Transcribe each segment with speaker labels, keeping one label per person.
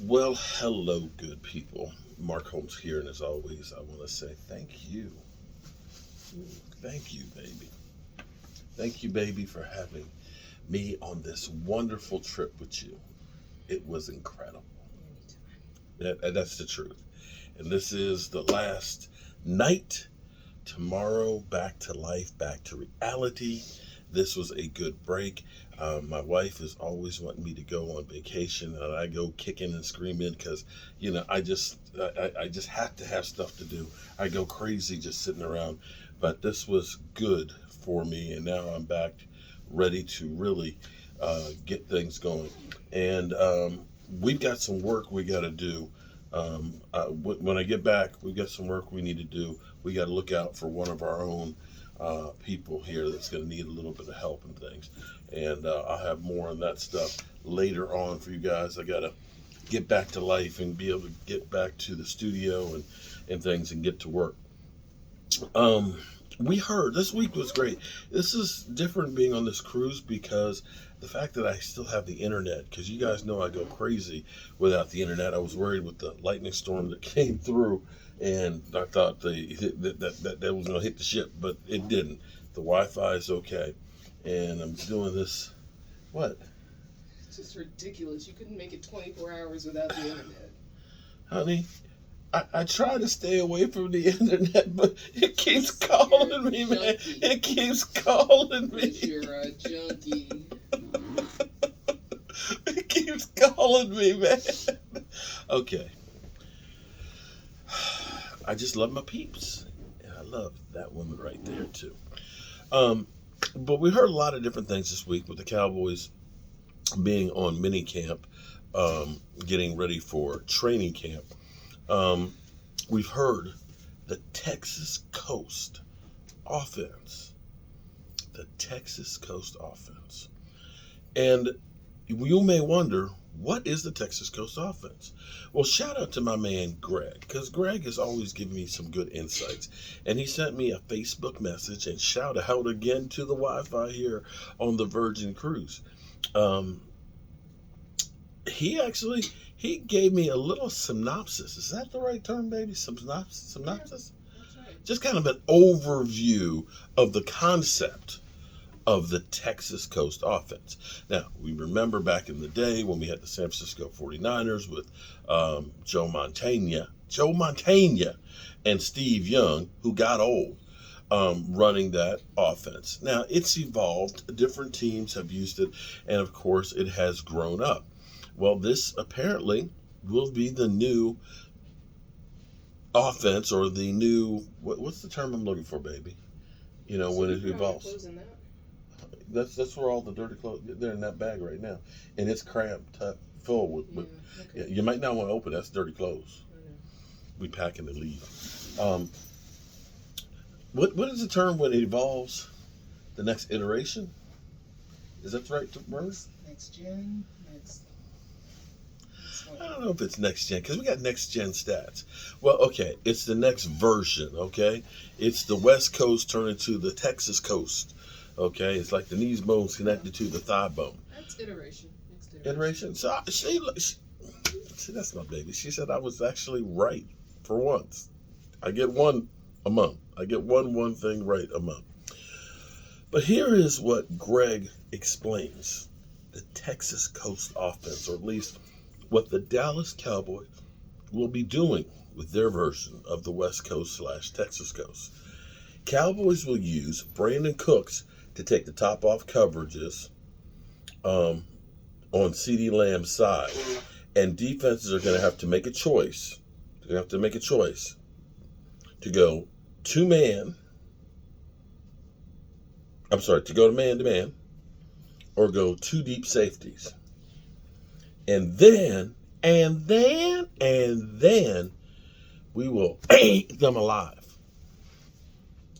Speaker 1: Well, hello, good people. Mark Holmes here, and as always, I want to say thank you. Thank you, baby. Thank you, baby, for having me on this wonderful trip with you. It was incredible. That's the truth. And this is the last night. Tomorrow, back to life, back to reality. This was a good break. My wife is always wanting me to go on vacation, and I go kicking and screaming because, I just have to have stuff to do. I go crazy just sitting around, but this was good for me, and now I'm back ready to really get things going. And we've got some work we got to do. When I get back, we've got some work we need to do. We got to look out for one of our own people here that's going to need a little bit of help and things. And I'll have more on that stuff later on for you guys. I got to get back to life and be able to get back to the studio and things and get to work. Um, we heard this week was great. This is different being on this cruise because the fact that I still have the internet, because you guys know I go crazy without the internet. I was worried with the lightning storm that came through, and I thought that was going to hit the ship, but it didn't. The Wi-Fi is okay, and I'm doing this. What,
Speaker 2: It's just ridiculous. You couldn't make it 24 hours without the internet.
Speaker 1: honey? I try to stay away from the internet, but it keeps calling me, man. It keeps calling me.
Speaker 2: You're a junkie.
Speaker 1: It keeps calling me, man. Okay. I just love my peeps. And I love that woman right there, too. Um, but we heard a lot of different things this week with the Cowboys being on mini camp, getting ready for training camp. Um, we've heard the Texas Coast offense. The Texas Coast offense. And you may wonder, what is the Texas Coast offense? Well, shout out to my man Greg, because Greg has always given me some good insights. And he sent me a Facebook message, and shout out again to the Wi-Fi here on the Virgin Cruise. Um, he gave me a little synopsis. Is that the right term, baby? Synopsis?
Speaker 2: Yeah, that's right.
Speaker 1: Just kind of an overview of the concept of the Texas Coast offense. Now, we remember back in the day when we had the San Francisco 49ers with Joe Montana and Steve Young, who got old, running that offense. Now, it's evolved. Different teams have used it, and of course, it has grown up. Well, this apparently will be the new offense, or the new, what's the term I'm looking for, baby?
Speaker 2: So
Speaker 1: When
Speaker 2: you
Speaker 1: it
Speaker 2: put all your
Speaker 1: evolves.
Speaker 2: clothes in that?
Speaker 1: That's where all the dirty clothes, they're in that bag right now, and it's cramped up full with
Speaker 2: Yeah,
Speaker 1: yeah,
Speaker 2: okay.
Speaker 1: you might not want to open it. That's dirty clothes.
Speaker 2: I know.
Speaker 1: We packing to leave. Um, what is the term when it evolves? The next iteration? Is that the right word?
Speaker 2: Next gen, next
Speaker 1: I
Speaker 2: one.
Speaker 1: don't know if it's next gen because we got next gen stats. Well, okay, it's the next version. Okay, it's the West Coast turning to the Texas Coast. Okay, it's like the knees bones connected to the thigh bone.
Speaker 2: That's iteration. Next
Speaker 1: Iteration. So see, that's my baby. She said I was actually right for once. I get one a month. I get one thing right a month. But here is what Greg explains: the Texas Coast offense, or at least what the Dallas Cowboys will be doing with their version of the West Coast / Texas Coast. Cowboys will use Brandon Cooks to take the top off coverages um, on CeeDee Lamb's side, and defenses are going to have to make a choice. They're going to have to make a choice to go to man. I'm sorry, to go to man, or go two deep safeties. And then we will eat them alive.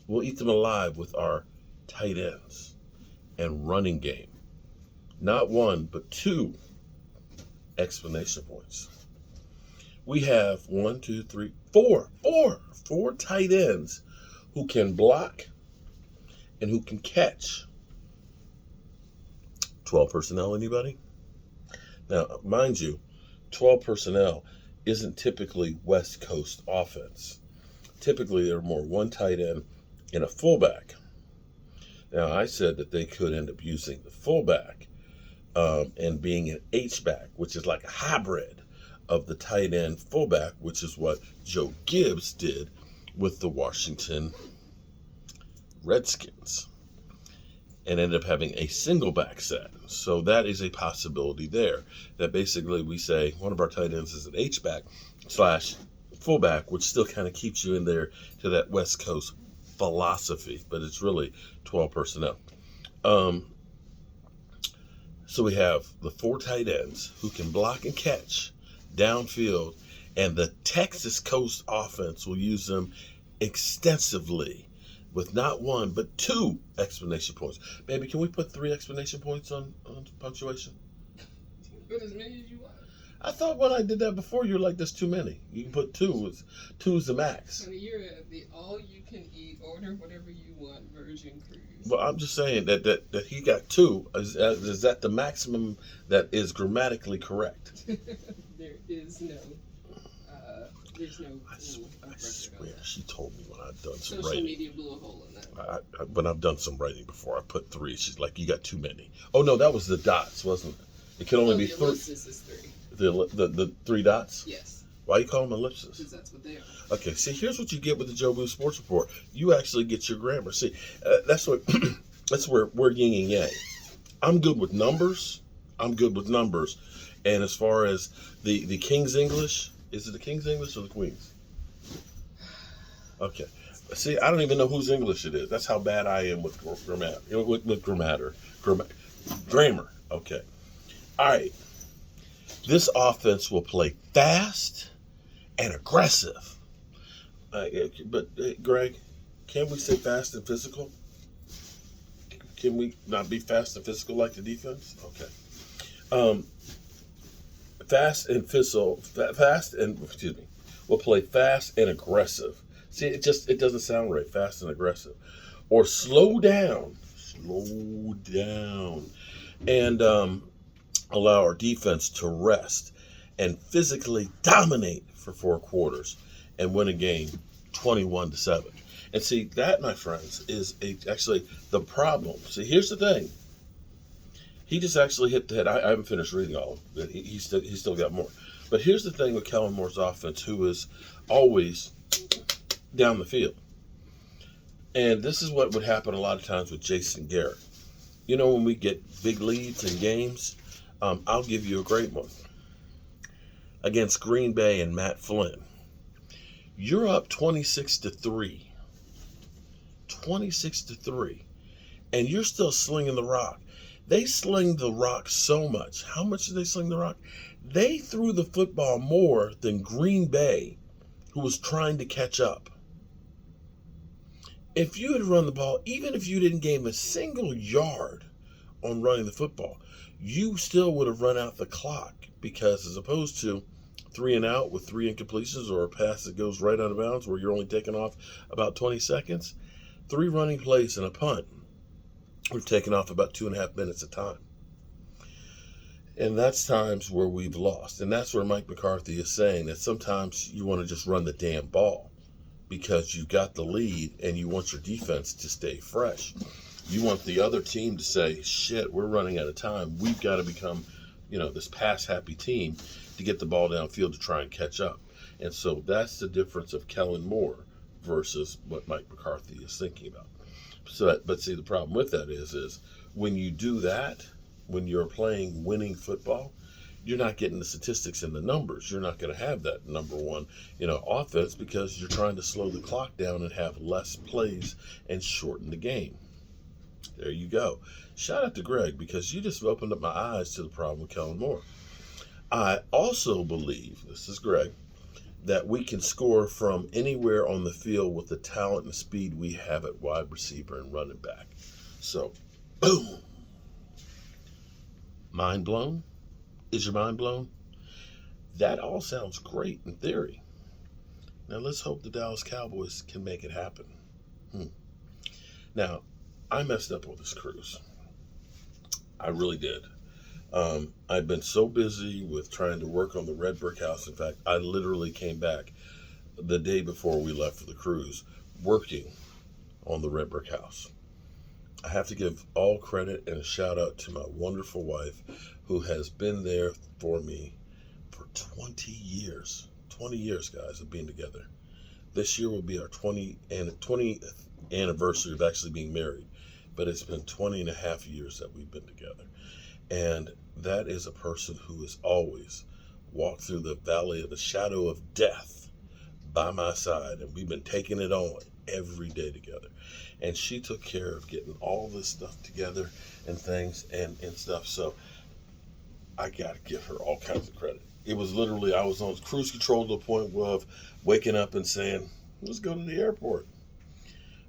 Speaker 1: We'll eat them alive with our tight ends and running game. Not one, but two explanation points. We have four tight ends who can block and who can catch. 12 personnel, anybody? Now, mind you, 12 personnel isn't typically West Coast offense. Typically, they're more one tight end and a fullback. Now, I said that they could end up using the fullback and being an H-back, which is like a hybrid of the tight end fullback, which is what Joe Gibbs did with the Washington Redskins, and ended up having a single back set. So that is a possibility there. That basically we say one of our tight ends is an H-back slash fullback, which still kind of keeps you in there to that West Coast philosophy, but it's really 12 personnel. So we have the 4 tight ends who can block and catch downfield, and the Texas Coast offense will use them extensively with not 1 but 2 exclamation points. Baby, can we put 3 exclamation points on punctuation?
Speaker 2: Put as many as you want.
Speaker 1: I thought when I did that before, you're like, there's too many. You can put 2. 2's the max.
Speaker 2: Honey, you're at the all-you-can-eat, order whatever you want version cruise.
Speaker 1: Well, I'm just saying that he got 2. Is that the maximum that is grammatically correct?
Speaker 2: There is no. There's no.
Speaker 1: I swear, she told me when I've done some
Speaker 2: social
Speaker 1: writing.
Speaker 2: media blew a hole in that.
Speaker 1: When I've done some writing before, I put 3. She's like, you got too many. Oh no, that was the dots, wasn't it? It can only be
Speaker 2: the
Speaker 1: 3.
Speaker 2: ellipsis is 3.
Speaker 1: The 3 dots?
Speaker 2: Yes.
Speaker 1: Why you call them ellipses?
Speaker 2: Because that's what they are.
Speaker 1: Okay, see, here's what you get with the Joe Boo Sports Report. You actually get your grammar. See, that's what that's where we're yin and yang. I'm good with numbers. And as far as the King's English, is it the King's English or the Queen's? Okay. See, I don't even know whose English it is. That's how bad I am with grammar. Okay. All right. This offense will play fast and aggressive. But Greg, can we say fast and physical? Can we not be fast and physical like the defense? Okay. Fast and will play fast and aggressive. See, it doesn't sound right. Fast and aggressive, or slow down, and allow our defense to rest and physically dominate for 4 quarters and win a game 21-7. And see, that, my friends, is actually the problem. See, here's the thing. He just actually hit the head. I haven't finished reading all of it. He's still got more. But here's the thing with Kellen Moore's offense, who is always down the field. And this is what would happen a lot of times with Jason Garrett. You know, when we get big leads in games, I'll give you a great one. Against Green Bay and Matt Flynn. You're up 26-3. 26-3. And you're still slinging the rock. They sling the rock so much. How much did they sling the rock? They threw the football more than Green Bay, who was trying to catch up. If you had run the ball, even if you didn't gain a single yard on running the football, you still would have run out the clock, because as opposed to 3 and out with 3 incompletions or a pass that goes right out of bounds where you're only taking off about 20 seconds, 3 running plays and a punt, we've taken off about 2.5 minutes of time. And that's times where we've lost. And that's where Mike McCarthy is saying that sometimes you want to just run the damn ball because you've got the lead and you want your defense to stay fresh. You want the other team to say, shit, we're running out of time. We've got to become, this pass-happy team to get the ball downfield to try and catch up. And so that's the difference of Kellen Moore versus what Mike McCarthy is thinking about. But see, the problem with that is when you do that, when you're playing winning football, you're not getting the statistics and the numbers. You're not going to have that number one, offense, because you're trying to slow the clock down and have less plays and shorten the game. There you go. Shout out to Greg, because you just opened up my eyes to the problem with Kellen Moore. I also believe, this is Greg, that we can score from anywhere on the field with the talent and speed we have at wide receiver and running back. So, boom. Mind blown? Is your mind blown? That all sounds great in theory. Now let's hope the Dallas Cowboys can make it happen. Now, I messed up on this cruise. I really did. I've been so busy with trying to work on the red brick house. In fact, I literally came back the day before we left for the cruise working on the red brick house. I have to give all credit and a shout out to my wonderful wife who has been there for me for 20 years. 20 years, guys, of being together. This year will be our 20th anniversary of actually being married, but it's been 20 and a half years that we've been together. And that is a person who has always walked through the valley of the shadow of death by my side, and we've been taking it on every day together. And she took care of getting all this stuff together and things and stuff. So I got to give her all kinds of credit. It was literally, I was on cruise control to the point of waking up and saying, let's go to the airport.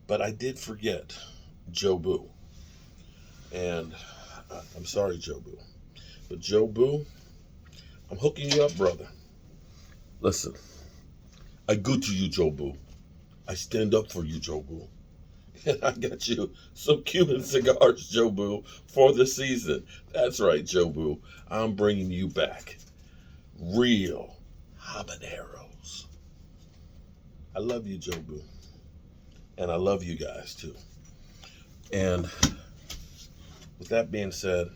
Speaker 1: But I did forget Joe Boo. And I'm sorry, Joe Boo. But Joe Boo, I'm hooking you up, brother. Listen, I good to you, Joe Boo. I stand up for you, Joe Boo. And I got you some Cuban cigars, Joe Boo, for the season. That's right, Joe Boo. I'm bringing you back real habaneros. I love you, Joe Boo. And I love you guys, too. And with that being said,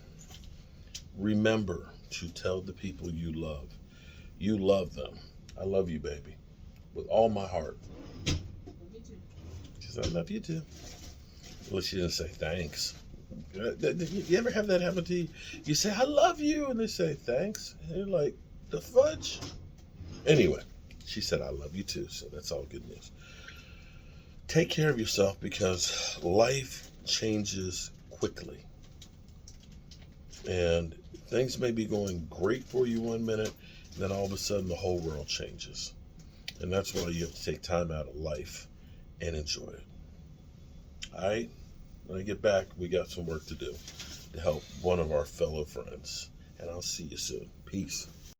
Speaker 1: remember to tell the people you love them. I love you, baby, with all my heart. She said, I love you too. Well, she didn't say thanks. You ever have that happen to you? You say, I love you, and they say thanks. And you're like, the fudge? Anyway, she said, I love you too, so that's all good news. Take care of yourself because life changes quickly. And things may be going great for you one minute, and then all of a sudden the whole world changes. And that's why you have to take time out of life and enjoy it. All right? When I get back, we got some work to do to help one of our fellow friends. And I'll see you soon. Peace.